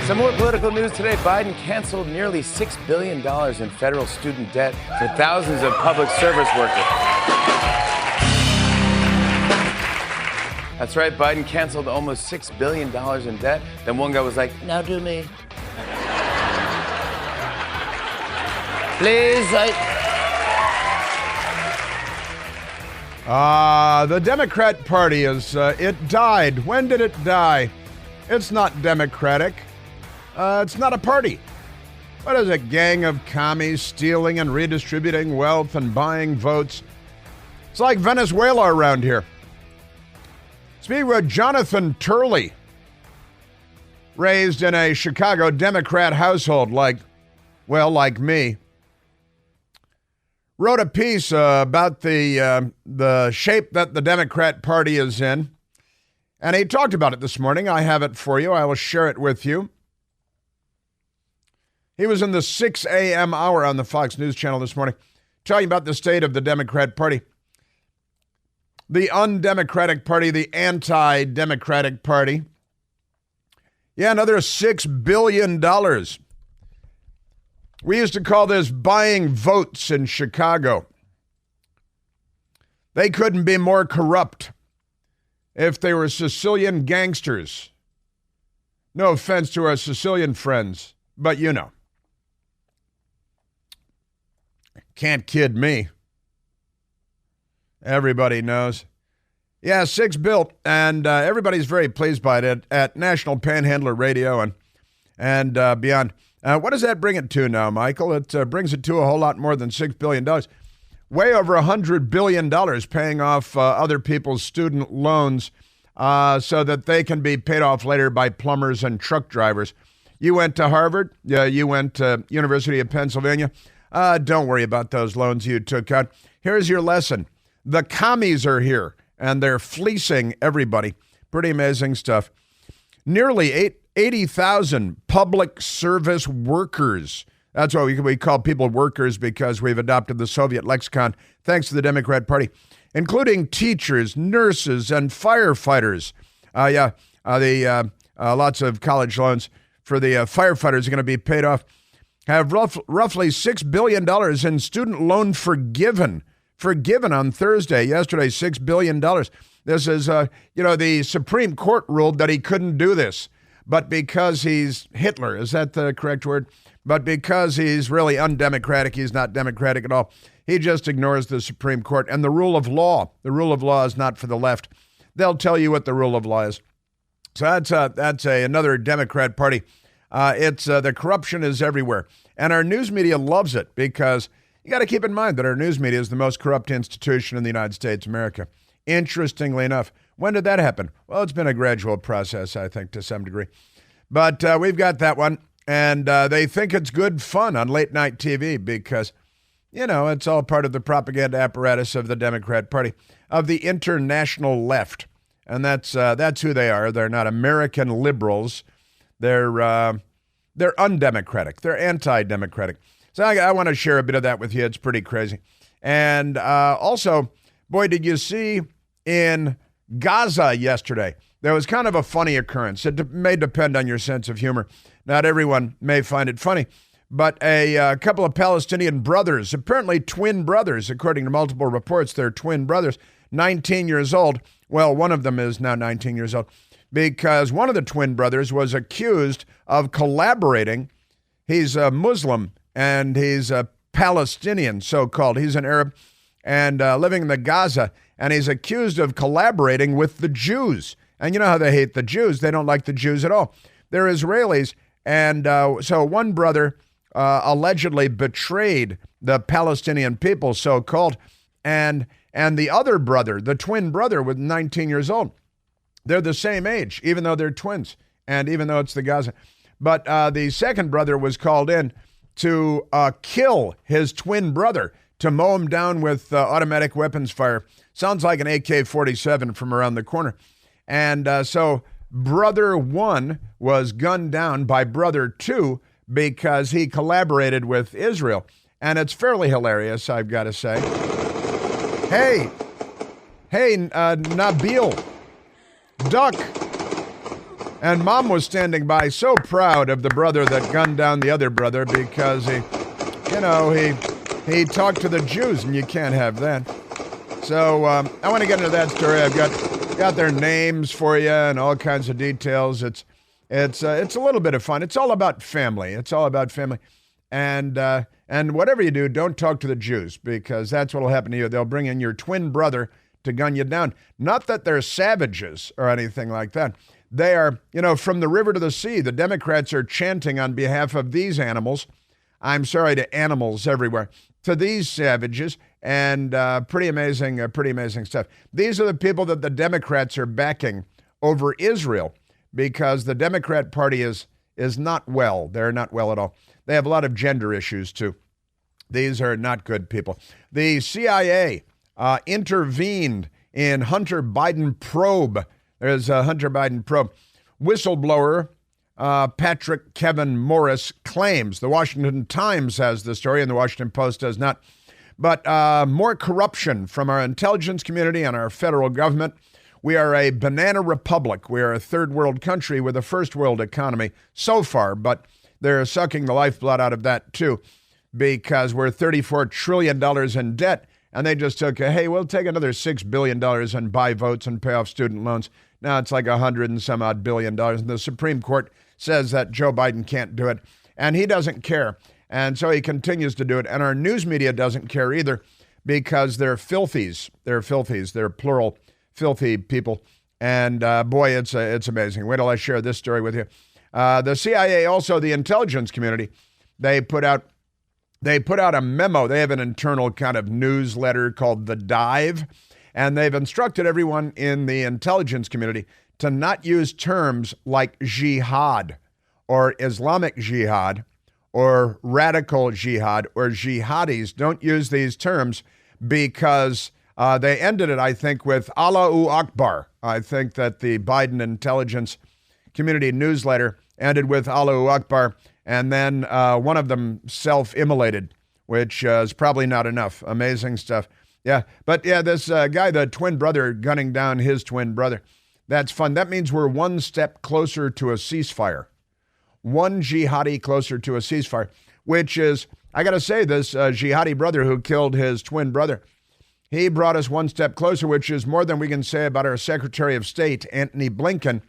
Some more political news today. Biden canceled nearly $6 billion in federal student debt for thousands of public service workers. That's right, Biden canceled almost $6 billion in debt. Then one guy was like, now do me. Please, The Democrat Party it died. When did it die? It's not democratic. It's not a party. What is a gang of commies stealing and redistributing wealth and buying votes? It's like Venezuela around here. Speaking with Jonathan Turley, raised in a Chicago Democrat household like me, wrote a piece about the shape that the Democrat Party is in, and he talked about it this morning. I have it for you. I will share it with you. He was in the 6 a.m. hour on the Fox News Channel this morning, talking about the state of the Democrat Party. The undemocratic party, the anti-democratic party. Yeah, another $6 billion. We used to call this buying votes in Chicago. They couldn't be more corrupt if they were Sicilian gangsters. No offense to our Sicilian friends, but you know. Can't kid me. Everybody knows. Yeah, $6 billion, and everybody's very pleased by it at National Panhandler Radio and beyond. What does that bring it to now, Michael? It brings it to a whole lot more than $6 billion. Way over $100 billion paying off other people's student loans so that they can be paid off later by plumbers and truck drivers. You went to Harvard. You went to University of Pennsylvania. Don't worry about those loans you took out. Here's your lesson. The commies are here, and they're fleecing everybody. Pretty amazing stuff. Nearly 80,000 public service workers. That's why we call people workers, because we've adopted the Soviet lexicon, thanks to the Democrat Party, including teachers, nurses, and firefighters. Lots of college loans for the firefighters are going to be paid off. Have roughly $6 billion in student loan forgiven on Thursday. Yesterday, $6 billion. This is, the Supreme Court ruled that he couldn't do this. But because he's Hitler, is that the correct word? But because he's really undemocratic, he's not democratic at all. He just ignores the Supreme Court and the rule of law. The rule of law is not for the left. They'll tell you what the rule of law is. So that's another Democrat Party. The corruption is everywhere. And our news media loves it, because you got to keep in mind that our news media is the most corrupt institution in the United States of America. Interestingly enough, when did that happen? Well, it's been a gradual process, I think, to some degree. But we've got that one, and they think it's good fun on late night TV because, it's all part of the propaganda apparatus of the Democrat Party, of the international left. And that's who they are. They're not American liberals. They're undemocratic. They're anti-democratic. So I want to share a bit of that with you. It's pretty crazy. And also, boy, did you see in Gaza yesterday, there was kind of a funny occurrence. It may depend on your sense of humor. Not everyone may find it funny. But a couple of Palestinian brothers, apparently twin brothers, according to multiple reports, they're twin brothers, 19 years old. Well, one of them is now 19 years old, because one of the twin brothers was accused of collaborating. He's a Muslim, and he's a Palestinian, so-called. He's an Arab and living in the Gaza, and he's accused of collaborating with the Jews. And you know how they hate the Jews. They don't like the Jews at all. They're Israelis, and so one brother allegedly betrayed the Palestinian people, so-called, and the other brother, the twin brother, was 19 years old. They're the same age, even though they're twins, and even though it's the Gaza. But the second brother was called in to kill his twin brother, to mow him down with automatic weapons fire. Sounds like an AK-47 from around the corner. And so brother one was gunned down by brother two because he collaborated with Israel. And it's fairly hilarious, I've got to say. Hey, Nabil, duck. And Mom was standing by, so proud of the brother that gunned down the other brother because he talked to the Jews, and you can't have that. So I want to get into that story. I've got their names for you and all kinds of details. It's a little bit of fun. It's all about family. And whatever you do, don't talk to the Jews, because that's what will happen to you. They'll bring in your twin brother to gun you down. Not that they're savages or anything like that. They are, from the river to the sea. The Democrats are chanting on behalf of these animals. I'm sorry, to animals everywhere. To these savages, and pretty amazing stuff. These are the people that the Democrats are backing over Israel, because the Democrat Party is not well. They're not well at all. They have a lot of gender issues, too. These are not good people. The CIA intervened in Hunter Biden probe. There's a Hunter Biden probe. Whistleblower Patrick Kevin Morris claims. The Washington Times has the story, and the Washington Post does not. But more corruption from our intelligence community and our federal government. We are a banana republic. We are a third world country with a first world economy so far, but they're sucking the lifeblood out of that too, because we're $34 trillion in debt. And they just took, hey, we'll take another $6 billion and buy votes and pay off student loans. Now it's like $100 and some odd billion. And the Supreme Court says that Joe Biden can't do it. And he doesn't care. And so he continues to do it. And our news media doesn't care either, because they're filthies. They're filthies. They're plural, filthy people. And boy, it's amazing. Wait till I share this story with you. The CIA, also the intelligence community, they put out a memo. They have an internal kind of newsletter called The Dive, and they've instructed everyone in the intelligence community to not use terms like jihad or Islamic jihad or radical jihad or jihadis. Don't use these terms, because they ended it, I think, with Allahu Akbar. I think that the Biden intelligence community newsletter ended with Allahu Akbar. And then one of them self-immolated, which is probably not enough. Amazing stuff. Yeah. But yeah, this guy, the twin brother, gunning down his twin brother. That's fun. That means we're one step closer to a ceasefire. One jihadi closer to a ceasefire, which is, I got to say, this jihadi brother who killed his twin brother, he brought us one step closer, which is more than we can say about our Secretary of State, Antony Blinken,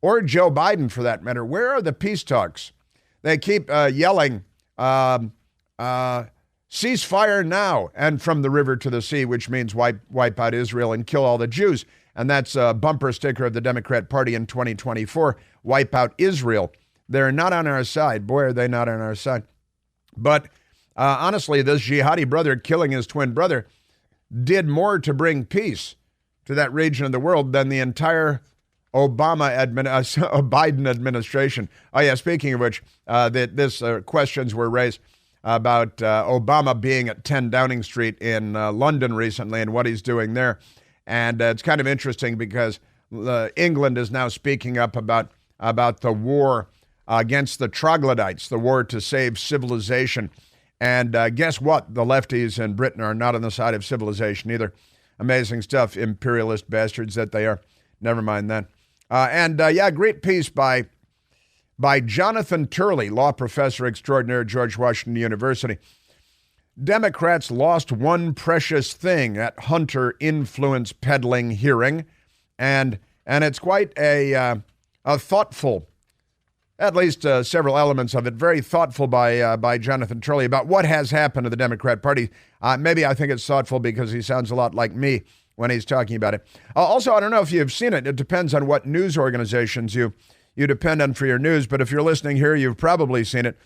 or Joe Biden, for that matter. Where are the peace talks? They keep yelling, ceasefire now, and from the river to the sea, which means wipe out Israel and kill all the Jews. And that's a bumper sticker of the Democrat Party in 2024, wipe out Israel. They're not on our side. Boy, are they not on our side. But honestly, this jihadi brother killing his twin brother did more to bring peace to that region of the world than the entire Biden administration. Oh, yeah, speaking of which, questions were raised about Obama being at 10 Downing Street in London recently and what he's doing there. And it's kind of interesting because England is now speaking up about the war against the troglodytes, the war to save civilization. And guess what? The lefties in Britain are not on the side of civilization either. Amazing stuff, imperialist bastards that they are. Never mind that. Great piece by Jonathan Turley, law professor extraordinaire at George Washington University. Democrats lost one precious thing at Hunter influence peddling hearing, and it's quite a thoughtful, at least several elements of it, very thoughtful by Jonathan Turley about what has happened to the Democrat Party. Maybe I think it's thoughtful because he sounds a lot like me when he's talking about it. Also, I don't know if you've seen it. It depends on what news organizations you depend on for your news. But if you're listening here, you've probably seen it.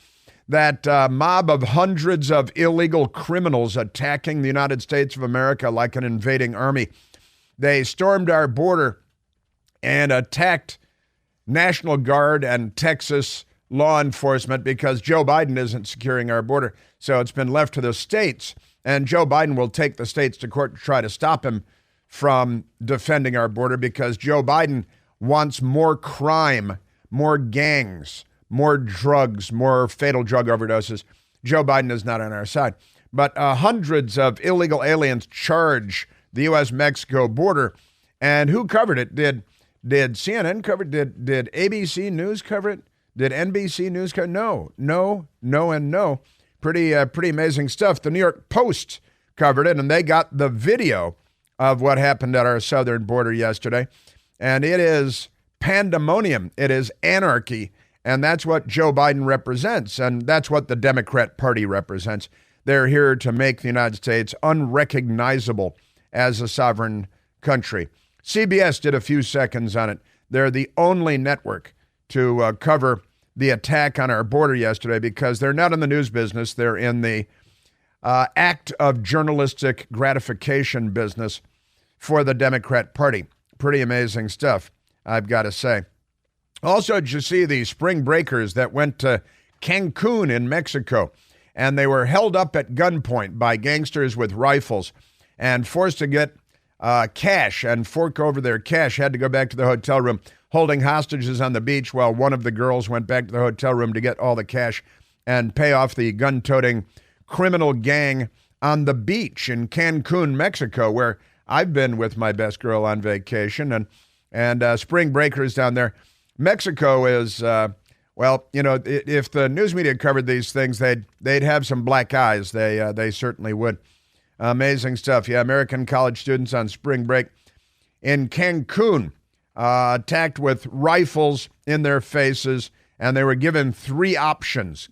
That mob of hundreds of illegal criminals attacking the United States of America like an invading army. They stormed our border and attacked National Guard and Texas law enforcement because Joe Biden isn't securing our border. So it's been left to the states. And Joe Biden will take the states to court to try to stop him from defending our border because Joe Biden wants more crime, more gangs, more drugs, more fatal drug overdoses. Joe Biden is not on our side. But hundreds of illegal aliens charge the U.S.-Mexico border. And who covered it? Did Did CNN cover it? Did ABC News cover it? Did NBC News cover it? No, and no. Pretty amazing stuff. The New York Post covered it, and they got the video of what happened at our southern border yesterday. And it is pandemonium. It is anarchy. And that's what Joe Biden represents. And that's what the Democrat Party represents. They're here to make the United States unrecognizable as a sovereign country. CBS did a few seconds on it. They're the only network to cover the attack on our border yesterday because they're not in the news business. They're in the act of journalistic gratification business for the Democrat Party. Pretty amazing stuff, I've got to say. Also, did you see the spring breakers that went to Cancun in Mexico? And they were held up at gunpoint by gangsters with rifles and forced to get cash and fork over their cash, had to go back to the hotel room holding hostages on the beach while one of the girls went back to the hotel room to get all the cash and pay off the gun-toting criminal gang on the beach in Cancun, Mexico, where I've been with my best girl on vacation, and spring breakers down there. Mexico is, well, you know, if the news media covered these things, they'd have some black eyes. They certainly would. Amazing stuff. Yeah, American college students on spring break in Cancun, attacked with rifles in their faces, and they were given three options.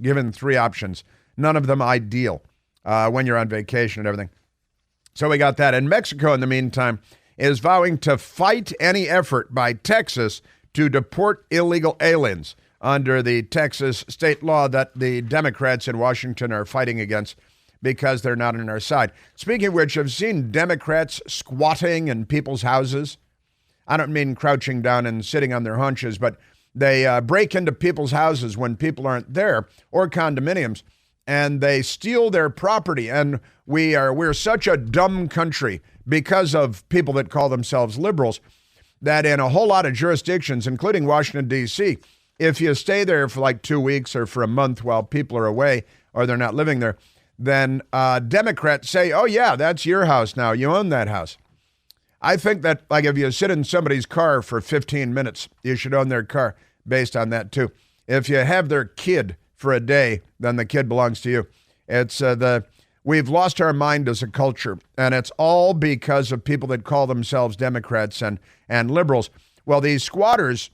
None of them ideal when you're on vacation and everything. So we got that. And Mexico, in the meantime, is vowing to fight any effort by Texas to deport illegal aliens under the Texas state law that the Democrats in Washington are fighting against because they're not on our side. Speaking of which, I've seen Democrats squatting in people's houses. I don't mean crouching down and sitting on their haunches, but they break into people's houses when people aren't there, or condominiums, and they steal their property. And we're such a dumb country because of people that call themselves liberals that in a whole lot of jurisdictions, including Washington, D.C., if you stay there for like 2 weeks or for a month while people are away or they're not living there, then Democrats say, oh, yeah, that's your house now. You own that house. I think that, like, if you sit in somebody's car for 15 minutes, you should own their car based on that, too. If you have their kid for a day, then the kid belongs to you. It's we've lost our mind as a culture, and it's all because of people that call themselves Democrats and liberals. Well, these squatters,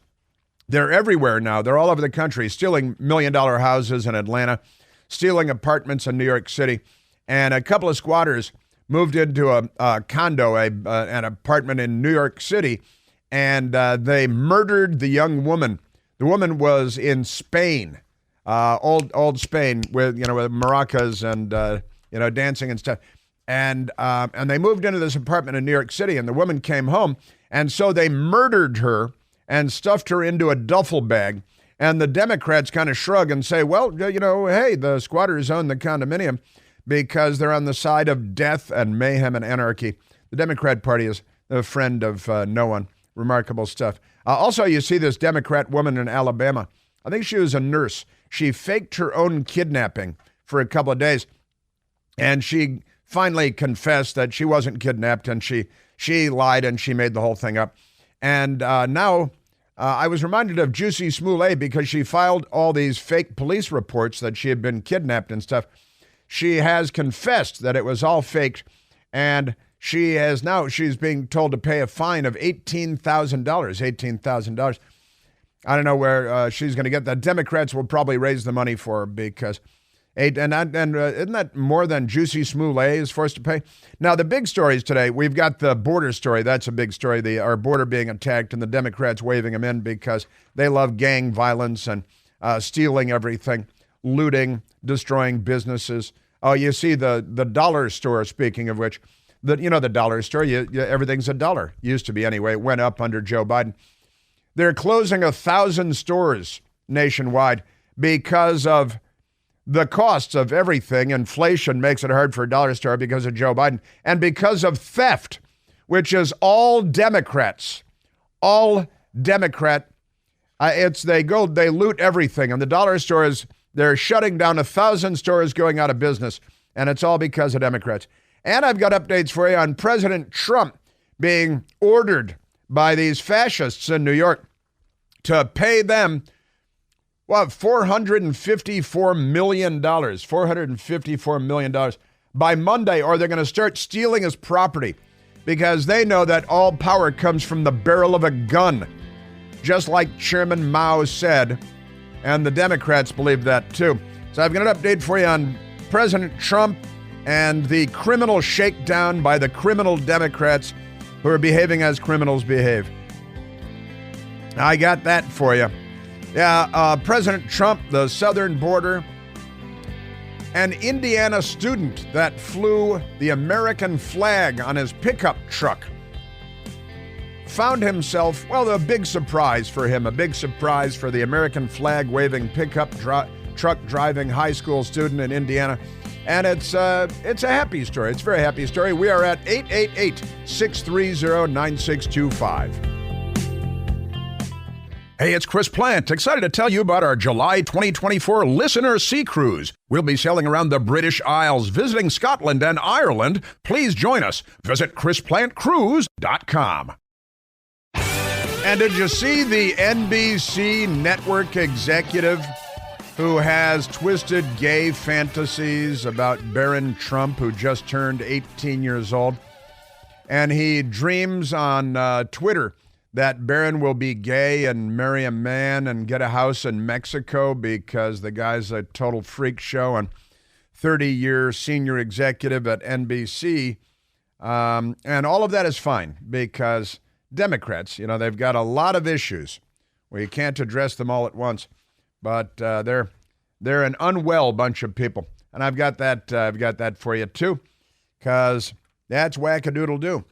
they're everywhere now. They're all over the country, stealing $1 million houses in Atlanta, stealing apartments in New York City. And a couple of squatters moved into a condo, an apartment in New York City, and they murdered the young woman. The woman was in Spain, old Spain, with maracas and dancing and stuff. And they moved into this apartment in New York City, and the woman came home, and so they murdered her and stuffed her into a duffel bag. And the Democrats kind of shrug and say, well, hey, the squatters own the condominium because they're on the side of death and mayhem and anarchy. The Democrat Party is a friend of no one. Remarkable stuff. Also, you see this Democrat woman in Alabama. I think she was a nurse. She faked her own kidnapping for a couple of days, and she finally confessed that she wasn't kidnapped, and she lied, and she made the whole thing up. And now I was reminded of Jussie Smollett because she filed all these fake police reports that she had been kidnapped and stuff. She has confessed that it was all faked, and she's being told to pay a fine of $18,000. I don't know where she's going to get that. Democrats will probably raise the money for her because isn't that more than Jussie Smollett is forced to pay? Now, the big stories today, we've got the border story. That's a big story, our border being attacked and the Democrats waving them in because they love gang violence and stealing everything, looting, destroying businesses. Oh, you see the dollar store, speaking of which, the dollar store, everything's a dollar. Used to be anyway. It went up under Joe Biden. They're closing 1,000 stores nationwide because of the costs of everything. Inflation makes it hard for a dollar store because of Joe Biden, and because of theft, which is all Democrats. All Democrat. They loot everything. And the dollar stores, they're shutting down 1,000 stores, going out of business, and it's all because of Democrats. And I've got updates for you on President Trump being ordered by these fascists in New York to pay them, $454 million. $454 million by Monday, or they're going to start stealing his property because they know that all power comes from the barrel of a gun, just like Chairman Mao said, and the Democrats believe that too. So I've got an update for you on President Trump and the criminal shakedown by the criminal Democrats who are behaving as criminals behave. I got that for you. Yeah, President Trump, the southern border, an Indiana student that flew the American flag on his pickup truck found himself, a big surprise for him, a big surprise for the American flag waving pickup truck driving high school student in Indiana. And it's a happy story. It's a very happy story. We are at 888-630-9625. Hey, it's Chris Plant, excited to tell you about our July 2024 Listener Sea Cruise. We'll be sailing around the British Isles, visiting Scotland and Ireland. Please join us. Visit ChrisPlantCruise.com. And did you see the NBC network executive who has twisted gay fantasies about Barron Trump, who just turned 18 years old? And he dreams on Twitter that Barron will be gay and marry a man and get a house in Mexico because the guy's a total freak show and 30-year senior executive at NBC. And all of that is fine because Democrats, they've got a lot of issues where you can't address them all at once, but they're an unwell bunch of people. And I've got that for you too, because that's wackadoodle-doo.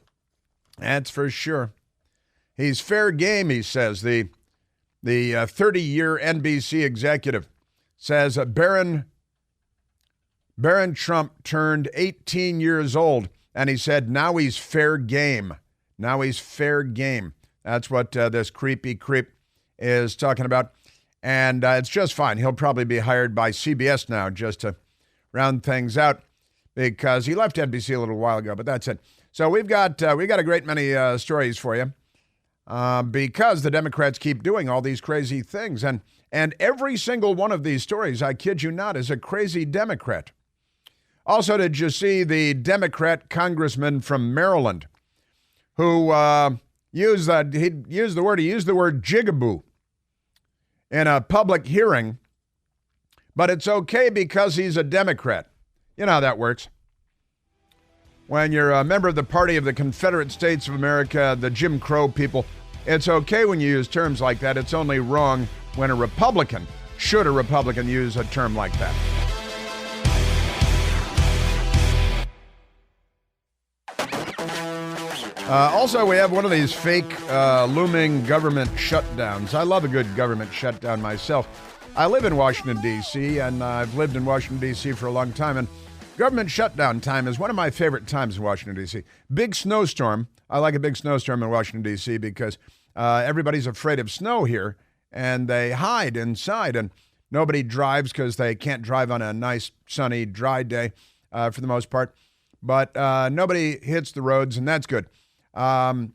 That's for sure. He's fair game, he says. The 30-year NBC executive says Barron Trump turned 18 years old, and he said now he's fair game. Now he's fair game. That's what this creepy creep is talking about. And it's just fine. He'll probably be hired by CBS now just to round things out because he left NBC a little while ago, but that's it. So we've got a great many stories for you. Because the Democrats keep doing all these crazy things. And every single one of these stories, I kid you not, is a crazy Democrat. Also, did you see the Democrat congressman from Maryland who used the word jigaboo in a public hearing, but it's okay because he's a Democrat. You know how that works. When you're a member of the Party of the Confederate States of America, the Jim Crow people, it's okay when you use terms like that. It's only wrong when a Republican use a term like that. Also, we have one of these fake looming government shutdowns. I love a good government shutdown myself. I live in Washington, D.C., and I've lived in Washington, D.C. for a long time, and government shutdown time is one of my favorite times in Washington, D.C. Big snowstorm. I like a big snowstorm in Washington, D.C. because everybody's afraid of snow here, and they hide inside, and nobody drives because they can't drive on a nice, sunny, dry day for the most part. But nobody hits the roads, and that's good. And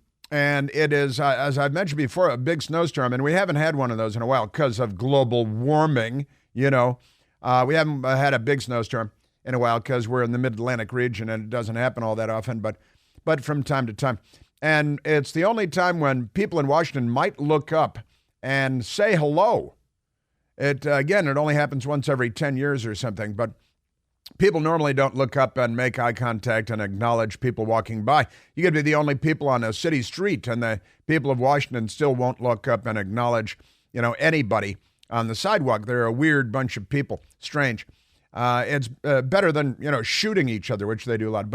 it is, as I've mentioned before, a big snowstorm, and we haven't had one of those in a while because of global warming, We haven't had a big snowstorm in a while because we're in the mid-Atlantic region and it doesn't happen all that often, but from time to time. And it's the only time when people in Washington might look up and say hello. It only happens once every 10 years or something, but people normally don't look up and make eye contact and acknowledge people walking by. You could be the only people on a city street, and the people of Washington still won't look up and acknowledge, anybody on the sidewalk. They're a weird bunch of people. Strange. It's better than, shooting each other, which they do a lot.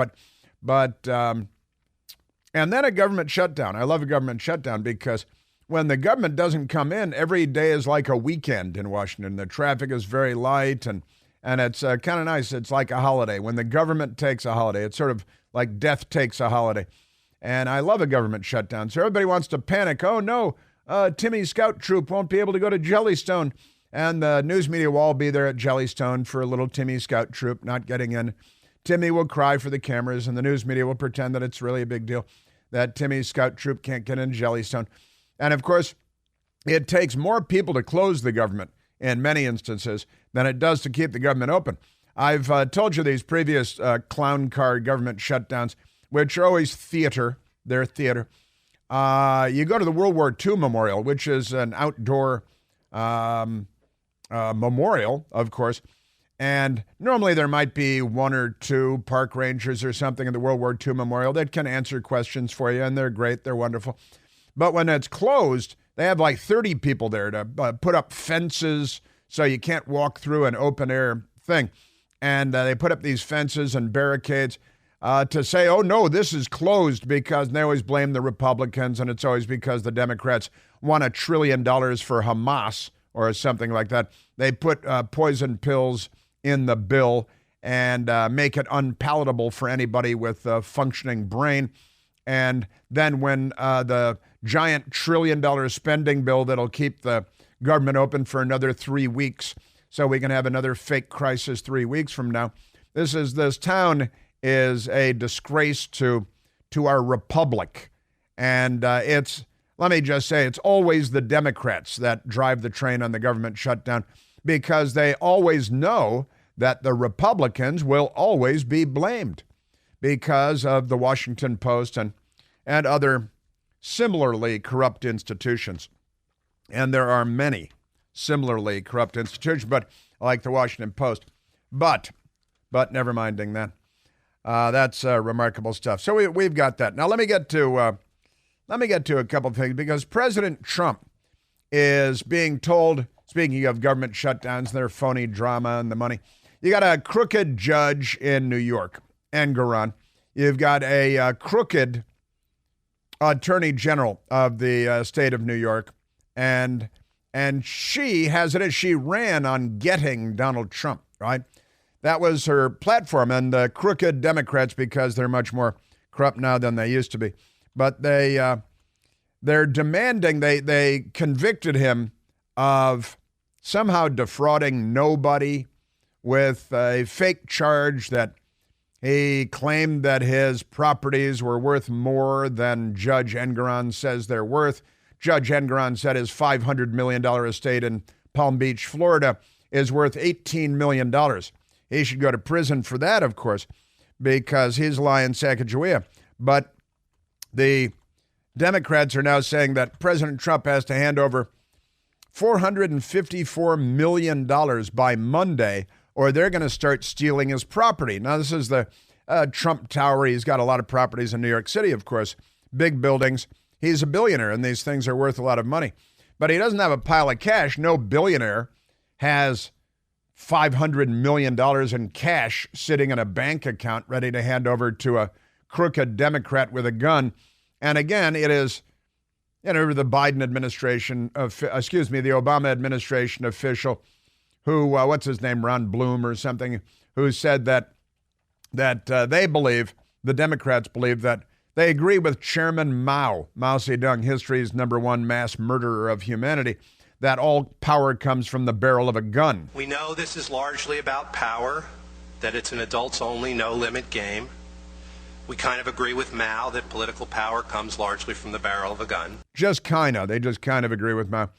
And then a government shutdown. I love a government shutdown because when the government doesn't come in, every day is like a weekend in Washington. The traffic is very light, and it's kind of nice. It's like a holiday. When the government takes a holiday, it's sort of like death takes a holiday. And I love a government shutdown. So everybody wants to panic. Oh, no, Timmy's scout troop won't be able to go to Jellystone. And the news media will all be there at Jellystone for a little Timmy scout troop not getting in. Timmy will cry for the cameras, and the news media will pretend that it's really a big deal. that Timmy Scout troop can't get into Jellystone. And of course, it takes more people to close the government in many instances than it does to keep the government open. I've told you these previous clown car government shutdowns, which are always theater. They're theater. You go to the World War II Memorial, which is an outdoor memorial, of course, and normally there might be one or two park rangers or something in the World War II Memorial that can answer questions for you, and they're great, they're wonderful. But when it's closed, they have like 30 people there to put up fences so you can't walk through an open air thing. And they put up these fences and barricades to say, oh, no, this is closed, because they always blame the Republicans, and it's always because the Democrats want $1 trillion for Hamas or something like that. They put poison pills in the bill and make it unpalatable for anybody with a functioning brain. And then when the giant $1 trillion spending bill that'll keep the government open for another 3 weeks so we can have another fake crisis 3 weeks from now. This town is a disgrace to our republic. And let me just say, it's always the Democrats that drive the train on the government shutdown, because they always know that the Republicans will always be blamed because of the Washington Post and other similarly corrupt institutions. And there are many similarly corrupt institutions, but like the Washington Post. But never minding that. That's remarkable stuff. So we've got that. Now let me get to a couple of things, because President Trump is being told, speaking of government shutdowns, their phony drama and the money, you got a crooked judge in New York, Engoron. You've got a crooked attorney general of the state of New York, and she has it as she ran on getting Donald Trump, right? That was her platform, and the crooked Democrats, because they're much more corrupt now than they used to be, but they're demanding, they convicted him of somehow defrauding nobody with a fake charge that he claimed that his properties were worth more than Judge Engoron says they're worth. Judge Engoron said his $500 million estate in Palm Beach, Florida is worth $18 million. He should go to prison for that, of course, because he's lying Sacagawea. But the Democrats are now saying that President Trump has to hand over $454 million by Monday, or they're going to start stealing his property. Now, this is the Trump Tower. He's got a lot of properties in New York City, of course, big buildings. He's a billionaire, and these things are worth a lot of money. But he doesn't have a pile of cash. No billionaire has $500 million in cash sitting in a bank account ready to hand over to a crooked Democrat with a gun. And again, it is, the Biden administration, the Obama administration official who, what's his name, Ron Bloom or something, who said that they believe, the Democrats believe, that they agree with Chairman Mao Zedong, history's #1 mass murderer of humanity, that all power comes from the barrel of a gun. We know this is largely about power, that it's an adults-only, no-limit game. We kind of agree with Mao that political power comes largely from the barrel of a gun. Just kind of. They just kind of agree with Mao.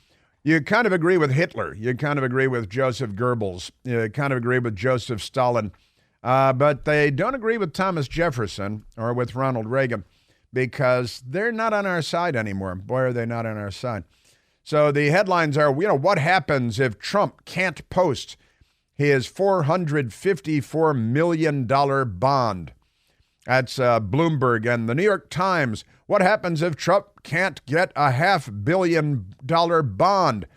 You kind of agree with Hitler. You kind of agree with Joseph Goebbels. You kind of agree with Joseph Stalin. But they don't agree with Thomas Jefferson or with Ronald Reagan, because they're not on our side anymore. Boy, are they not on our side. So the headlines are, what happens if Trump can't post his $454 million bond? That's Bloomberg. And the New York Times, what happens if Trump can't get a $500 million bond?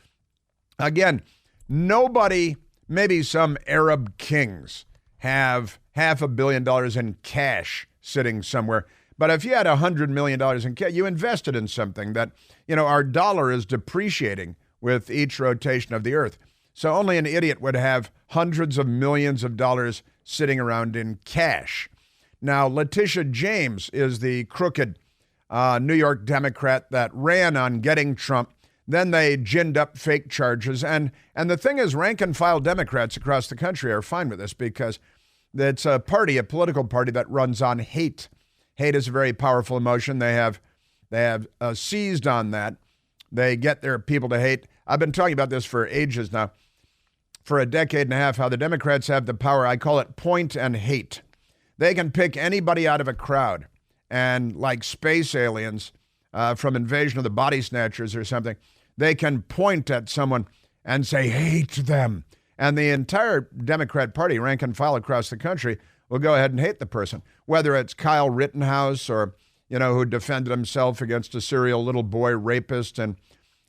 Again, nobody, maybe some Arab kings, have $500 million in cash sitting somewhere. But if you had $100 million in cash, you invested in something that, our dollar is depreciating with each rotation of the earth. So only an idiot would have hundreds of millions of dollars sitting around in cash. Now, Letitia James is the crooked New York Democrat that ran on getting Trump. Then they ginned up fake charges. And the thing is, rank and file Democrats across the country are fine with this, because it's a political party that runs on hate Hate is a very powerful emotion. They have seized on that. They get their people to hate. I've been talking about this for ages now, for a decade and a half, how the Democrats have the power. I call it point and hate. They can pick anybody out of a crowd, and like space aliens from Invasion of the Body Snatchers or something, they can point at someone and say, hate them. And the entire Democrat Party, rank and file across the country, will go ahead and hate the person, whether it's Kyle Rittenhouse or, who defended himself against a serial little boy rapist in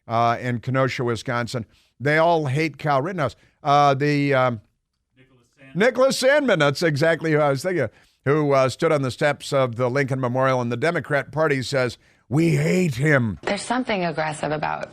Kenosha, Wisconsin. They all hate Kyle Rittenhouse. Nicholas Sandmann, that's exactly who I was thinking of, who stood on the steps of the Lincoln Memorial, and the Democrat Party says, we hate him. There's something aggressive about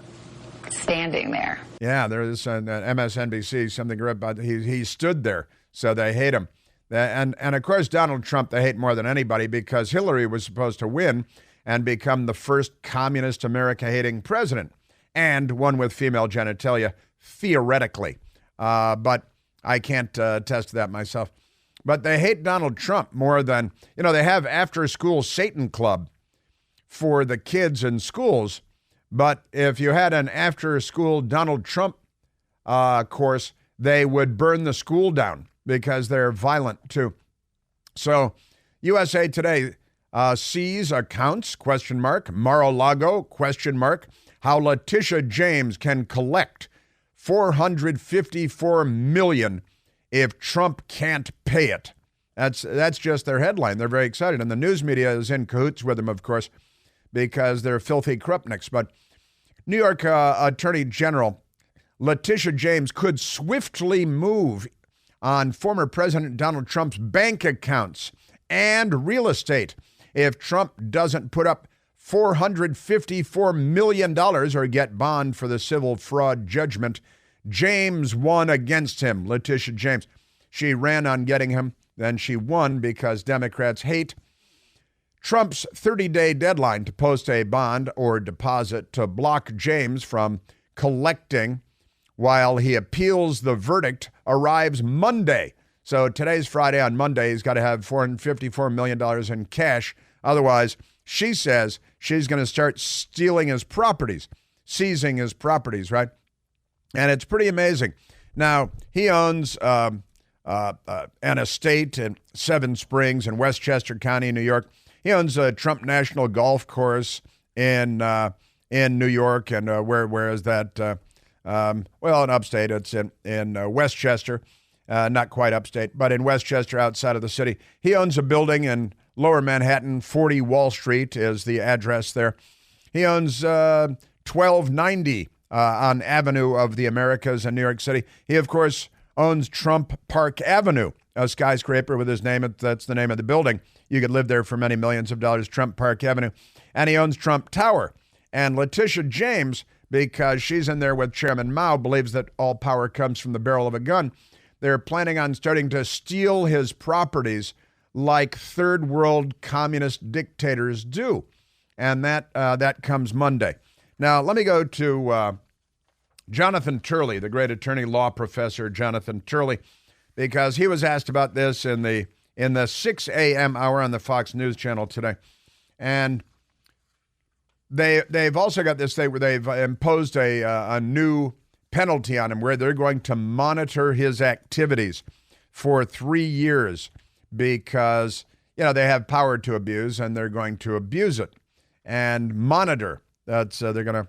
standing there. Yeah, there is on MSNBC, something about he stood there, so they hate him. And of course, Donald Trump they hate more than anybody because Hillary was supposed to win and become the first communist America-hating president, and one with female genitalia, theoretically. But I can't attest to that myself. But they hate Donald Trump more than, they have after-school Satan Club for the kids in schools. But if you had an after-school Donald Trump course, they would burn the school down because they're violent too. So USA Today sees accounts, ? Mar-a-Lago, ? How Letitia James can collect $454 million if Trump can't pay it. That's just their headline. They're very excited. And the news media is in cahoots with them, of course, because they're filthy krupniks. But New York Attorney General Letitia James could swiftly move on former President Donald Trump's bank accounts and real estate if Trump doesn't put up $454 million or get bond for the civil fraud judgment James won against him. Letitia James. She ran on getting him, then she won because Democrats hate Trump's 30-day deadline to post a bond or deposit to block James from collecting while he appeals the verdict arrives Monday. So today's Friday. On Monday, he's got to have $454 million in cash. Otherwise, she says she's going to start stealing his properties, seizing his properties, right? And it's pretty amazing. Now, he owns an estate in Seven Springs in Westchester County, New York. He owns a Trump National Golf Course in New York, and where is that? Well, in upstate, it's in Westchester, not quite upstate, but in Westchester, outside of the city. He owns a building in Lower Manhattan, 40 Wall Street is the address there. He owns 1290 on Avenue of the Americas in New York City. He, of course, owns Trump Park Avenue, a skyscraper with his name. That's the name of the building. You could live there for many millions of dollars, Trump Park Avenue. And he owns Trump Tower. And Letitia James, because she's in there with Chairman Mao, believes that all power comes from the barrel of a gun. They're planning on starting to steal his properties like third world communist dictators do. And that comes Monday. Now, let me go to Jonathan Turley, the great attorney law professor Jonathan Turley, because he was asked about this in the 6 a.m. hour on the Fox News Channel today. And they've also got this thing where they've imposed a new penalty on him where they're going to monitor his activities for 3 years because, they have power to abuse and they're going to abuse it and monitor. That's they're going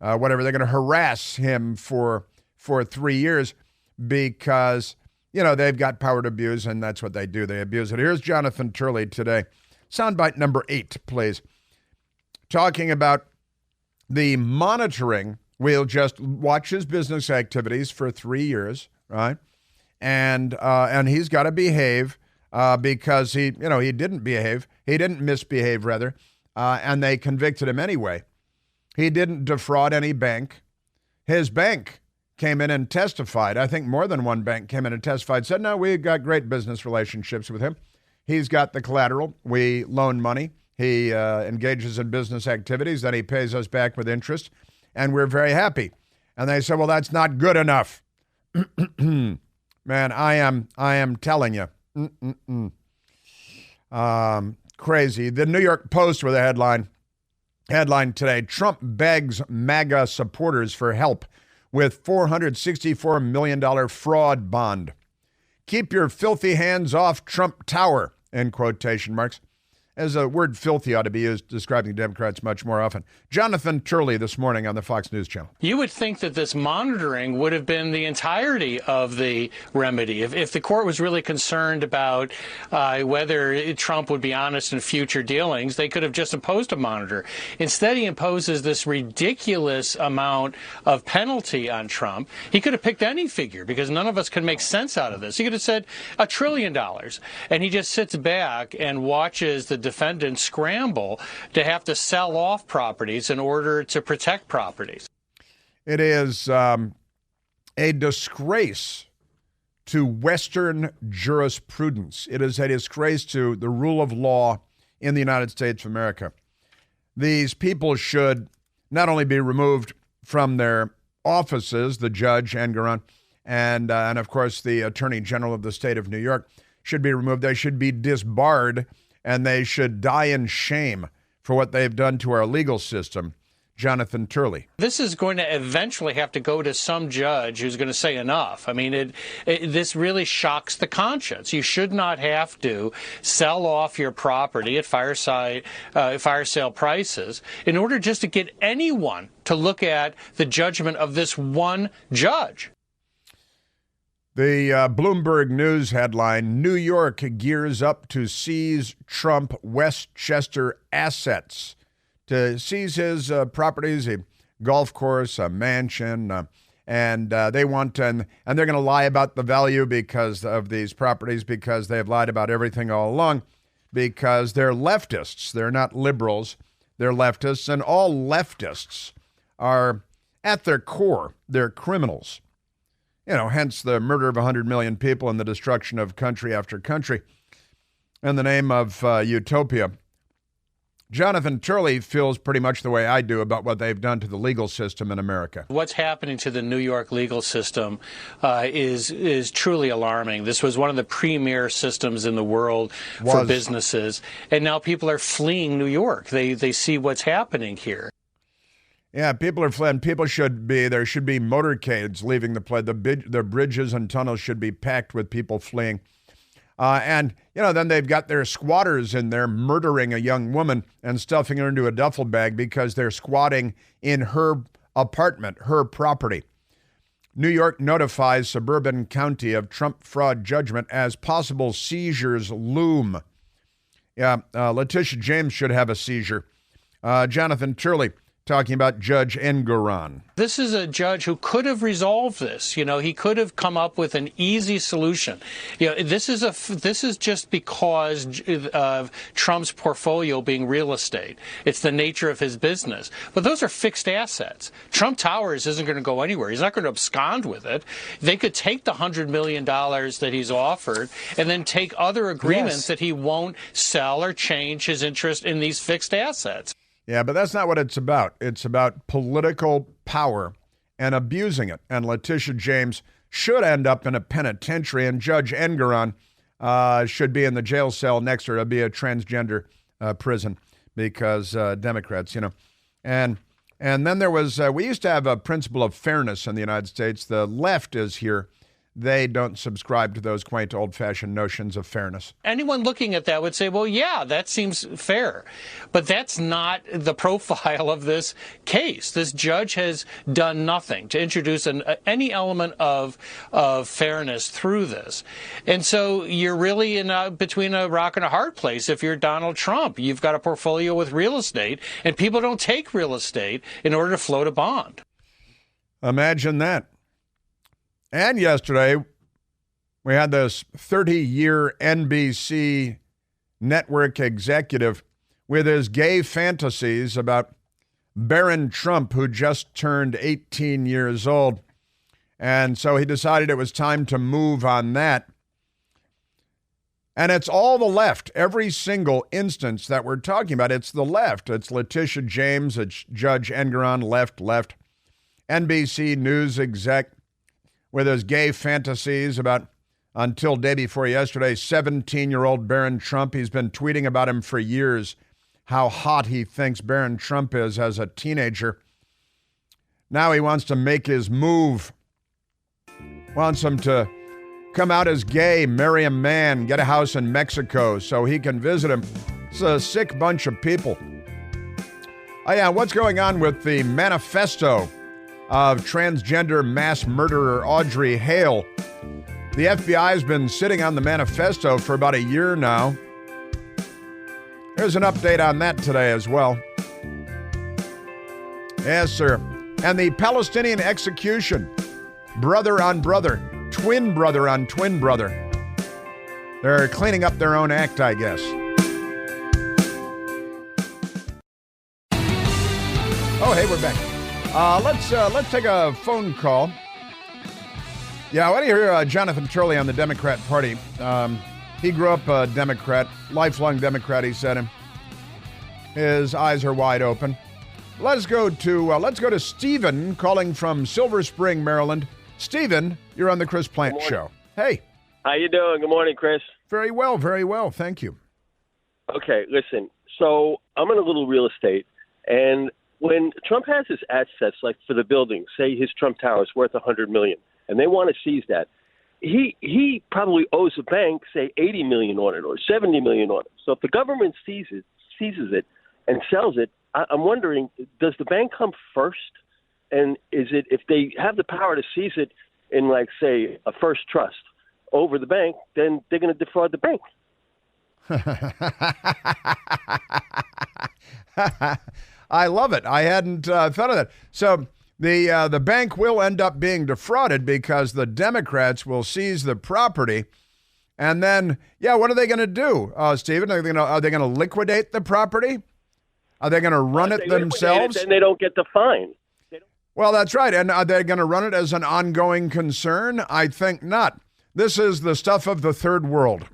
to harass him for 3 years because, they've got power to abuse and that's what they do. They abuse it. Here's Jonathan Turley today. Soundbite number 8, please. Talking about the monitoring. We'll just watch his business activities for 3 years, right? And he's got to behave because he didn't behave. He didn't misbehave, rather, and they convicted him anyway. He didn't defraud any bank. His bank came in and testified. I think more than one bank came in and testified, said, no, we've got great business relationships with him. He's got the collateral. We loan money. He engages in business activities. Then he pays us back with interest, and we're very happy. And they said, well, that's not good enough. Man, I am telling you. crazy. The New York Post with a headline today: Trump begs MAGA supporters for help with $464 million fraud bond. Keep your filthy hands off Trump Tower, in quotation marks, as the word filthy ought to be used describing Democrats much more often. Jonathan Turley this morning on the Fox News Channel. You would think that this monitoring would have been the entirety of the remedy. If the court was really concerned about whether Trump would be honest in future dealings, they could have just imposed a monitor. Instead, he imposes this ridiculous amount of penalty on Trump. He could have picked any figure because none of us can make sense out of this. He could have said $1 trillion, and he just sits back and watches the defendants scramble to have to sell off properties in order to protect properties. It is a disgrace to Western jurisprudence. It is a disgrace to the rule of law in the United States of America. These people should not only be removed from their offices, the judge, Engoron, and of course the Attorney General of the state of New York should be removed. They should be disbarred, and they should die in shame for what they've done to our legal system. Jonathan Turley. This is going to eventually have to go to some judge who's going to say enough. I mean, this really shocks the conscience. You should not have to sell off your property at fire sale prices in order just to get anyone to look at the judgment of this one judge. The Bloomberg News headline: New York gears up to seize Trump Westchester assets. To seize his properties, a golf course, a mansion, and they want and they're going to lie about the value because of these properties, because they have lied about everything all along, because they're leftists. They're not liberals. They're leftists, and all leftists are, at their core, they're criminals. You know, hence the murder of 100 million people and the destruction of country after country in the name of utopia. Jonathan Turley feels pretty much the way I do about what they've done to the legal system in America. What's happening to the New York legal system is truly alarming. This was one of the premier systems in the world for businesses, and now people are fleeing New York. They see what's happening here. Yeah, people are fleeing. There should be motorcades leaving the place. The bridges and tunnels should be packed with people fleeing. And, you know, then they've got their squatters in there murdering a young woman and stuffing her into a duffel bag because they're squatting in her apartment, her property. New York notifies suburban county of Trump fraud judgment as possible seizures loom. Yeah, Letitia James should have a seizure. Jonathan Turley talking about Judge Engoron. This is a judge who could have resolved this. You know, he could have come up with an easy solution. You know, this is just because of Trump's portfolio being real estate. It's the nature of his business. But those are fixed assets. Trump Towers isn't going to go anywhere. He's not going to abscond with it. They could take the $100 million that he's offered and then take other agreements that he won't sell or change his interest in these fixed assets. Yeah, but that's not what it's about. It's about political power and abusing it. And Letitia James should end up in a penitentiary, and Judge Engoron should be in the jail cell next to her. It'll be a transgender prison because Democrats, you know. And then there was, we used to have a principle of fairness in the United States. The left is here. They don't subscribe to those quaint old-fashioned notions of fairness. Anyone looking at that would say, well, yeah, that seems fair. But that's not the profile of this case. This judge has done nothing to introduce any element of fairness through this. And so you're really between a rock and a hard place if you're Donald Trump. You've got a portfolio with real estate, and people don't take real estate in order to float a bond. Imagine that. And yesterday, we had this 30-year NBC network executive with his gay fantasies about Barron Trump, who just turned 18 years old. And so he decided it was time to move on that. And it's all the left. Every single instance that we're talking about, it's the left. It's Letitia James, it's Judge Engoron, left. NBC News exec with his gay fantasies about until day before yesterday. 17-year-old Barron Trump. He's been tweeting about him for years, how hot he thinks Barron Trump is as a teenager. Now he wants to make his move. Wants him to come out as gay, marry a man, get a house in Mexico so he can visit him. It's a sick bunch of people. Oh yeah, what's going on with the manifesto of transgender mass murderer Audrey Hale? The FBI has been sitting on the manifesto for about a year now. There's an update on that today as well. Yes, sir. And the Palestinian execution, brother on brother, twin brother on twin brother. They're cleaning up their own act, I guess. Oh, hey, we're back. Let's take a phone call. Yeah, I want to hear Jonathan Turley on the Democrat Party. He grew up a Democrat, lifelong Democrat, he said. His eyes are wide open. Let's go to Stephen calling from Silver Spring, Maryland. Stephen, you're on the Chris Plant Show. Hey. How you doing? Good morning, Chris. Very well. Thank you. Okay, listen. So I'm in a little real estate, and when Trump has his assets, like for the building, say his Trump Tower is worth $100 million, and they want to seize that, he probably owes a bank, say, $80 million on it or $70 million on it. So if the government seizes it and sells it, I'm wondering, does the bank come first? And is it, if they have the power to seize it in, like, say, a first trust over the bank, then they're going to defraud the bank. I love it. I hadn't thought of that. So the bank will end up being defrauded because the Democrats will seize the property. And then, what are they going to do, Stephen? Are they going to liquidate the property? Are they going to run it themselves? Then they don't get the fine. Well, that's right. And are they going to run it as an ongoing concern? I think not. This is the stuff of the third world.